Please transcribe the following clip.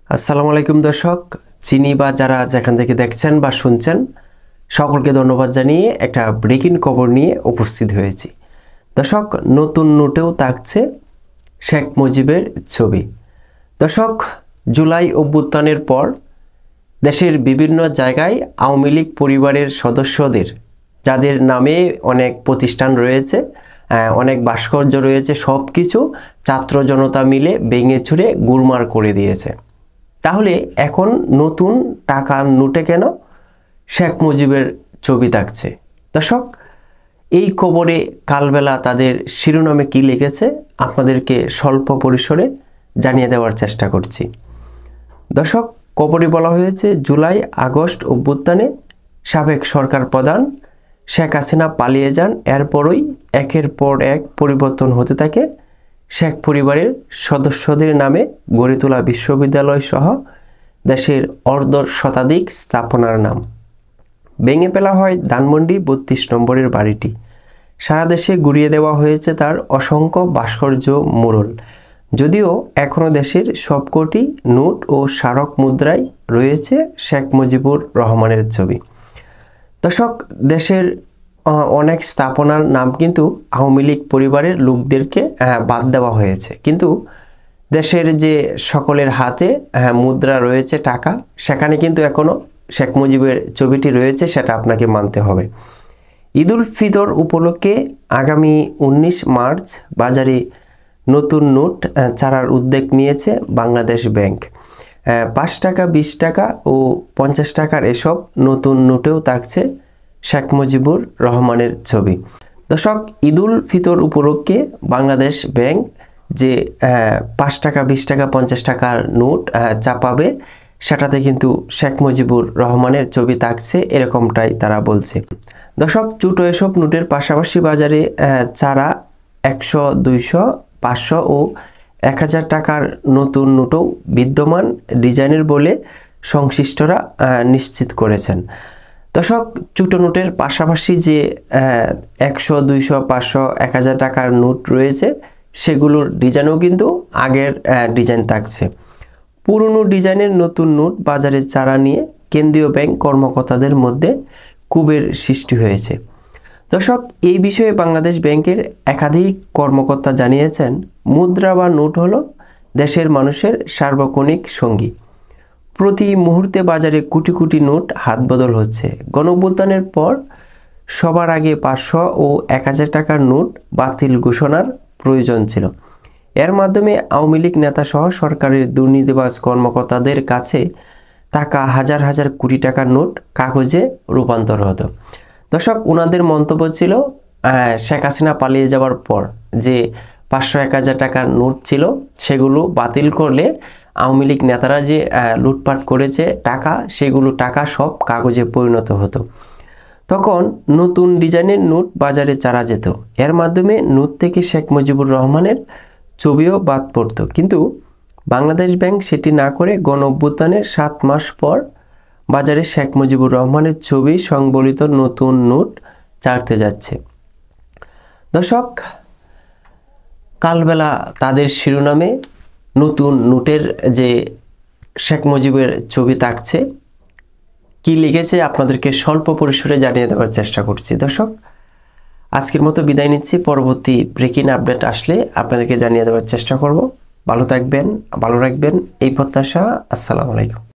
আসসালামু আলাইকুম দর্শক, চিনি বা যারা যেখান থেকে দেখছেন বা শুনছেন সকলকে ধন্যবাদ জানিয়ে একটা ব্রেকিং খবর নিয়ে উপস্থিত হয়েছি। দর্শক, নতুন নোটেও থাকছে শেখ মুজিবের ছবি। দর্শক, জুলাই অভ্যুত্থানের পর দেশের বিভিন্ন জায়গায় আওয়ামী লীগ পরিবারের সদস্যদের, যাদের নামে অনেক প্রতিষ্ঠান রয়েছে, অনেক ভাস্কর্য রয়েছে, সব কিছু ছাত্র জনতা মিলে ভেঙে চুরে গুড়মার করে দিয়েছে। তাহলে এখন নতুন টাকার নোটে কেন শেখ মুজিবের ছবি থাকছে? দর্শক, এই খবরে কালবেলা তাদের শিরোনামে কি লিখেছে আপনাদেরকে স্বল্প পরিসরে জানিয়ে দেওয়ার চেষ্টা করছি। দর্শক, খবরে বলা হয়েছে জুলাই আগস্ট অভ্যুত্থানে সাবেক সরকার প্রধান শেখ হাসিনা পালিয়ে যান, এরপরই একের পর এক পরিবর্তন হতে থাকে শেখ পরিবারের সদস্যদের নামে গড়ে তোলা বিশ্ববিদ্যালয় সহ দেশের অর্ধ শতাধিক স্থাপনার নাম। ভেঙে ফেলা হয় ধানমন্ডি ৩২ নম্বরের বাড়িটি। সারা দেশে ঘুরিয়ে দেওয়া হয়েছে তার অসংখ্য ভাস্কর্য মুরল। যদিও এখনও দেশের সবকটি নোট ও স্মারক মুদ্রায় রয়েছে শেখ মুজিবুর রহমানের ছবি। দর্শক, দেশের অনেক স্থাপনার নাম কিন্তু আওয়ামী লীগ পরিবারের লোকদেরকে বাদ দেওয়া হয়েছে, কিন্তু দেশের যে সকলের হাতে মুদ্রা রয়েছে, টাকা, সেখানে কিন্তু এখনও শেখ মুজিবের ছবিটি রয়েছে, সেটা আপনাকে মানতে হবে। ঈদ উল ফিতর উপলক্ষে আগামী 19 মার্চ বাজারে নতুন নোট ছাড়ার উদ্যোগ নিয়েছে বাংলাদেশ ব্যাংক। 5 টাকা, 20 টাকা ও 50 টাকার এসব নতুন নোটেও থাকছে শেখ মুজিবুর রহমানের ছবি। দর্শক, ঈদ উল ফিতর উপলক্ষে বাংলাদেশ ব্যাংক যে 5 টাকা, 20 টাকা, 50 টাকার নোট চাপাবে, সেটাতে কিন্তু শেখ মুজিবুর রহমানের ছবি থাকছে, এরকমটাই তারা বলছে। দর্শক, ছোট এসব নোটের পাশাপাশি বাজারে ছাড়া 100, 200, 500 ও 1000 টাকার নতুন নোটও বিদ্যমান ডিজাইনের বলে সংশ্লিষ্টরা নিশ্চিত করেছেন। দর্শক, ছোট নোটের পাশাপাশি যে 100, 200, 500, 1000 টাকার নোট রয়েছে, সেগুলোর ডিজাইনও কিন্তু আগের ডিজাইন থাকছে। পুরনো ডিজাইনের নতুন নোট বাজারে ছাড়া নিয়ে কেন্দ্রীয় ব্যাংক কর্মকর্তাদের মধ্যে ক্ষোভের সৃষ্টি হয়েছে। দর্শক, এই বিষয়ে বাংলাদেশ ব্যাংকের একাধিক কর্মকর্তা জানিয়েছেন, মুদ্রা বা নোট হলো দেশের মানুষের সার্বক্ষণিক সঙ্গী। প্রতি মুহূর্তে বাজারে কোটি কোটি নোট হাত বদল হচ্ছে। গণঅভ্যুত্থানের পর সবার আগে 500 ও 1000 টাকার নোট বাতিল ঘোষণার প্রয়োজন ছিল। এর মাধ্যমে আওয়ামী লীগ নেতাসহ সরকারের দুর্নীতিবাজ কর্মকর্তাদের কাছে টাকা হাজার হাজার কোটি টাকার নোট কাগজে রূপান্তর হতো। দর্শক, ওনাদের মন্তব্য ছিল শেখ হাসিনা পালিয়ে যাওয়ার পর যে 500, 1000 টাকার নোট ছিল, সেগুলো বাতিল করলে আওয়ামী লীগ নেতারা যে লুটপাট করেছে টাকা, সেগুলো টাকা সব কাগজে পরিণত হতো। তখন নতুন ডিজাইনের নোট বাজারে ছাড়া যেত। এর মাধ্যমে নোট থেকে শেখ মুজিবুর রহমানের ছবিও বাদ পড়ত। কিন্তু বাংলাদেশ ব্যাংক সেটি না করে গণঅভ্যুত্থানের 7 মাস পর বাজারে শেখ মুজিবুর রহমানের ছবি সংবলিত নতুন নোট ছাড়তে যাচ্ছে। দর্শক, কালবেলা তাদের শিরোনামে নতুন নোটের যে শেখ মুজিবের ছবি থাকছে, কি লিখেছে আপনাদেরকে স্বল্প পরিসরে জানিয়ে দেওয়ার চেষ্টা করছি। দর্শক, আজকের মতো বিদায় নিচ্ছি। পরবর্তী ব্রেকিং আপডেট আসলে আপনাদেরকে জানিয়ে দেওয়ার চেষ্টা করব। ভালো থাকবেন, ভালো রাখবেন, এই প্রত্যাশা। আসসালামু আলাইকুম।